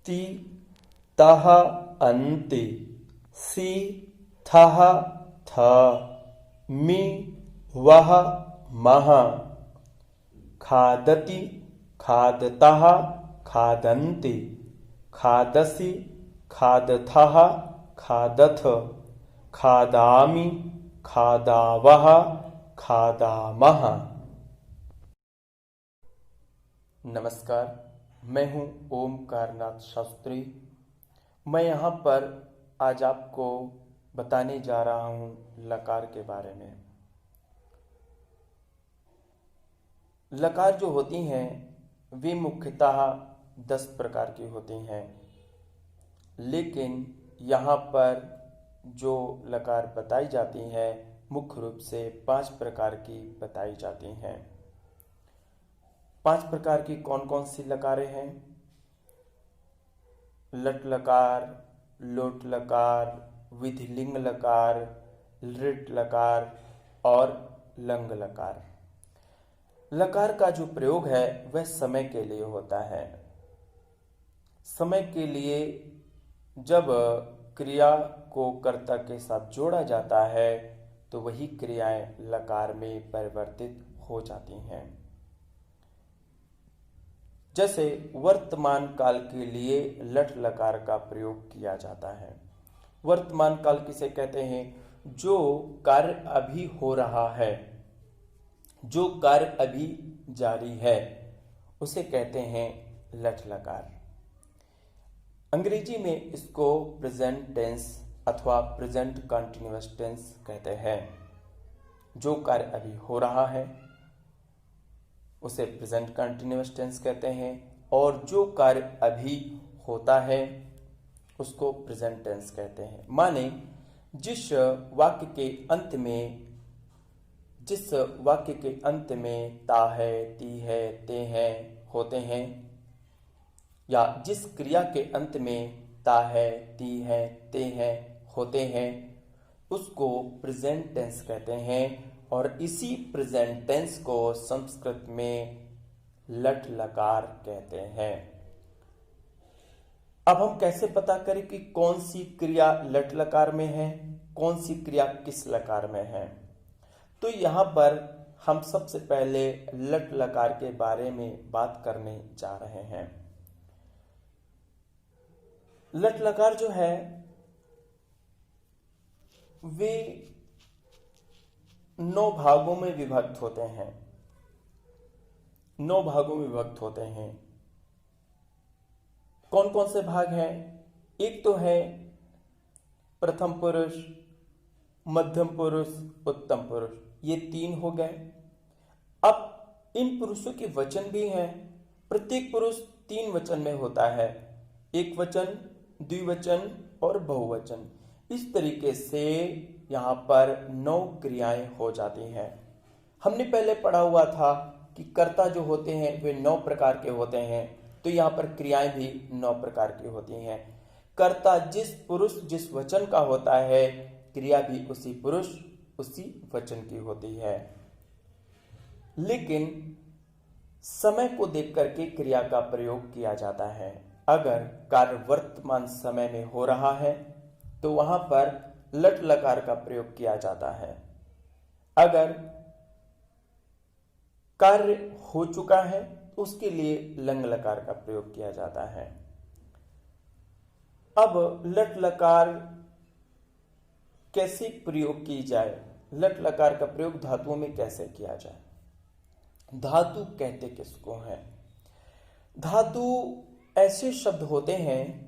ति तः अन्ति सि थः थ मि वः मः खादति खादतः खादन्ति खादसि खादथः खादथ खादामि खादावः खादामः। नमस्कार, मैं हूं ओमकारनाथ शास्त्री। मैं यहाँ पर आज आपको बताने जा रहा हूं लकार के बारे में। लकार जो होती हैं वे मुख्यतः 10 प्रकार की होती हैं, लेकिन यहाँ पर जो लकार बताई जाती हैं मुख्य रूप से 5 प्रकार की बताई जाती हैं। 5 प्रकार की कौन कौन सी लकारें हैं? लट लकार, लोट लकार, विधिलिंग लकार, लृट लकार और लंग लकार। लकार का जो प्रयोग है वह समय के लिए होता है। समय के लिए जब क्रिया को कर्ता के साथ जोड़ा जाता है तो वही क्रियाएं लकार में परिवर्तित हो जाती हैं। जैसे वर्तमान काल के लिए लट लकार का प्रयोग किया जाता है। वर्तमान काल किसे कहते हैं? जो कार्य अभी हो रहा है, जो कार्य अभी जारी है, उसे कहते हैं लट लकार। अंग्रेजी में इसको प्रेजेंट टेंस अथवा प्रेजेंट कंटिन्यूअस टेंस कहते हैं। जो कार्य अभी हो रहा है उसे प्रेजेंट कंटिन्यूअस टेंस कहते हैं, और जो कार्य अभी होता है उसको प्रेजेंट टेंस कहते हैं। माने जिस वाक्य के अंत में ता है, ती है, ते हैं होते हैं, या जिस क्रिया के अंत में ता है, ती है, ते हैं होते हैं, उसको प्रेजेंट टेंस कहते हैं। और इसी प्रेजेंट टेंस को संस्कृत में लट लकार कहते हैं। अब हम कैसे पता करें कि कौन सी क्रिया लट लकार में है, कौन सी क्रिया किस लकार में है? तो यहां पर हम सबसे पहले लट लकार के बारे में बात करने जा रहे हैं। लट लकार जो है वे 9 भागों में विभक्त होते हैं। 9 भागों में विभक्त होते हैं। कौन कौन से भाग हैं? एक तो है प्रथम पुरुष, मध्यम पुरुष, उत्तम पुरुष, ये 3 हो गए। अब इन पुरुषों के वचन भी हैं। प्रत्येक पुरुष 3 वचन में होता है, एक वचन, द्विवचन और बहुवचन। इस तरीके से यहाँ पर 9 क्रियाएं हो जाती हैं। हमने पहले पढ़ा हुआ था कि कर्ता जो होते हैं वे 9 प्रकार के होते हैं, तो यहाँ पर क्रियाएं भी 9 प्रकार की होती हैं। कर्ता जिस पुरुष जिस वचन का होता है, क्रिया भी उसी पुरुष उसी वचन की होती है। लेकिन समय को देख करके क्रिया का प्रयोग किया जाता है। अगर कार्य वर्तमान समय में हो रहा है तो वहां पर लट लकार का प्रयोग किया जाता है। अगर कार्य हो चुका है तो उसके लिए लंग लकार का प्रयोग किया जाता है। अब लट लकार कैसे प्रयोग की जाए? लट लकार का प्रयोग धातुओं में कैसे किया जाए? धातु कहते किसको हैं? धातु ऐसे शब्द होते हैं,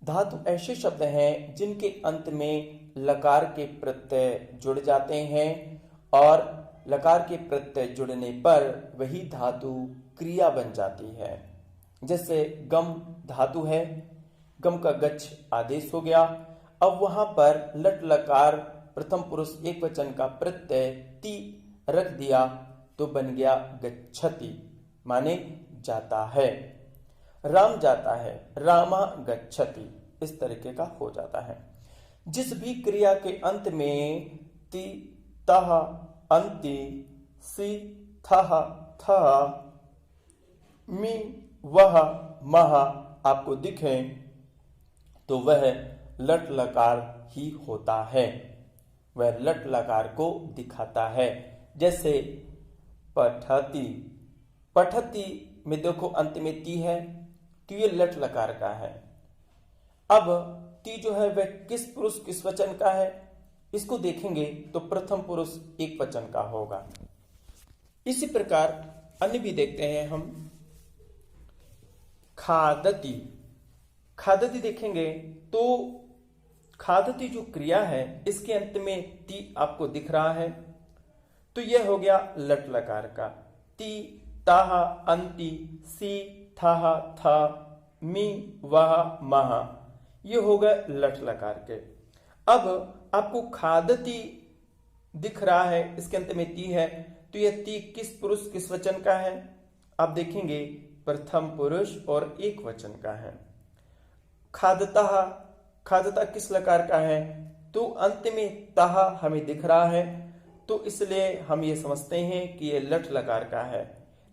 धातु ऐसे शब्द हैं जिनके अंत में लकार के प्रत्यय जुड़ जाते हैं, और लकार के प्रत्यय जुड़ने पर वही धातु क्रिया बन जाती है। जैसे गम धातु है, गम का गच्छ आदेश हो गया। अब वहां पर लट लकार प्रथम पुरुष एक वचन का प्रत्यय ती रख दिया तो बन गया गच्छति, माने जाता है। राम जाता है, रामा गच्छति, इस तरीके का हो जाता है। जिस भी क्रिया के अंत में ति तह अंति सि थह थ मि वह मह आपको दिखे तो वह लट लकार ही होता है, वह लट लकार को दिखाता है। जैसे पठति, पठति में देखो अंत में ती है तो ये लट लकार का है। अब ती जो है वह किस पुरुष किस वचन का है, इसको देखेंगे तो प्रथम पुरुष एक वचन का होगा। इसी प्रकार अन्य भी देखते हैं हम। खादति, खादति देखेंगे तो खादति जो क्रिया है इसके अंत में ती आपको दिख रहा है, तो यह हो गया लट लकार का। ती ताहा अंति सी थाहा था मी वाह महा, ये हो गए लट लकार के। अब आपको खादति दिख रहा है, इसके अंत में ती है, तो यह ती किस पुरुष किस वचन का है, आप देखेंगे प्रथम पुरुष और एक वचन का है। खादता, खादता किस लकार का है, तो अंत में ताहा हमें दिख रहा है, तो इसलिए हम ये समझते हैं कि यह लट लकार का है।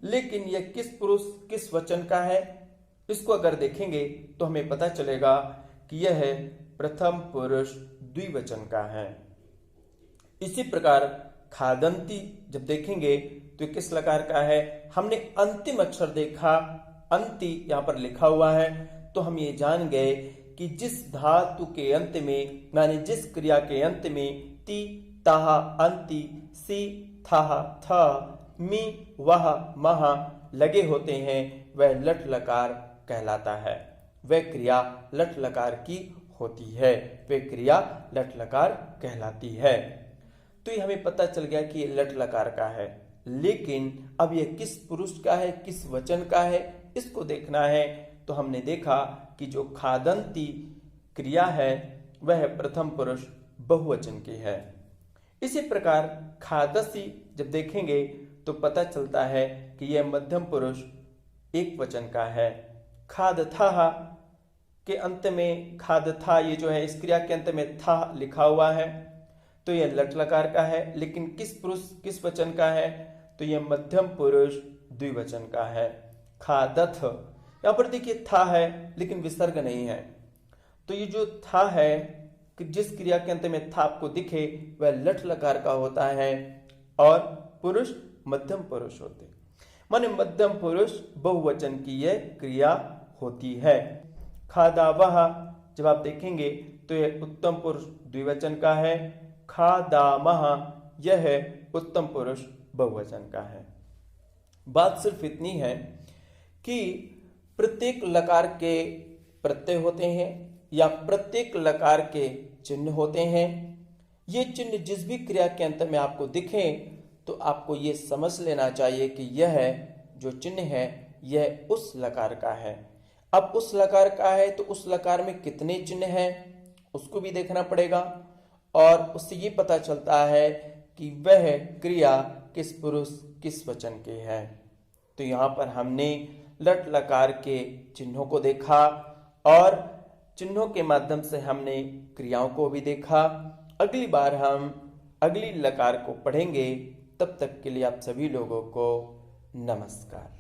लेकिन यह किस पुरुष किस वचन का है, इसको अगर देखेंगे तो हमें पता चलेगा कि यह प्रथम पुरुष द्विवचन का है। इसी प्रकार खादंती जब देखेंगे तो किस लकार का है, हमने अंतिम अक्षर देखा, अंति यहां पर लिखा हुआ है, तो हम ये जान गए कि जिस धातु के अंत में, माने जिस क्रिया के अंत में ती ताहा अंति सी थाहा था मी वाह महा लगे होते हैं वह लट लकार कहलाता है, वह क्रिया लट लकार की होती है, वह क्रिया लट लकार कहलाती है। तो ये हमें पता चल गया कि ये लट लकार का है। लेकिन अब ये किस पुरुष का है किस वचन का है, इसको देखना है। तो हमने देखा कि जो खादंती क्रिया है वह प्रथम पुरुष बहुवचन की है। इसी प्रकार खादसी जब देखेंगे तो पता चलता है कि यह मध्यम पुरुष एक वचन का है। खादथा के अंत में खादथा, ये जो है इस क्रिया के अंत में था लिखा हुआ है, तो यह लट लकार का है। लेकिन किस पुरुष किस वचन का है, तो यह मध्यम पुरुष द्विवचन का है। खादथ, यहां पर देखिए था है लेकिन विसर्ग नहीं है, तो ये जो था है कि जिस क्रिया के अंत में था आपको दिखे वह लट लकार का होता है और पुरुष मध्यम पुरुष होते, माने मध्यम पुरुष बहुवचन की यह क्रिया होती है। खादावह जब आप देखेंगे तो यह उत्तम पुरुष द्विवचन का है। खादामह यह है उत्तम पुरुष बहुवचन का है। बात सिर्फ इतनी है कि प्रत्येक लकार के प्रत्यय होते हैं या प्रत्येक लकार के चिन्ह होते हैं। ये चिन्ह जिस भी क्रिया के अंत में आपको दिखें तो आपको ये समझ लेना चाहिए कि यह जो चिन्ह है यह उस लकार का है। अब उस लकार का है तो उस लकार में कितने चिन्ह हैं उसको भी देखना पड़ेगा, और उससे ये पता चलता है कि वह क्रिया किस पुरुष किस वचन की है। तो यहाँ पर हमने लट लकार के चिन्हों को देखा और चिन्हों के माध्यम से हमने क्रियाओं को भी देखा। अगली बार हम अगली लकार को पढ़ेंगे। तब तक के लिए आप सभी लोगों को नमस्कार।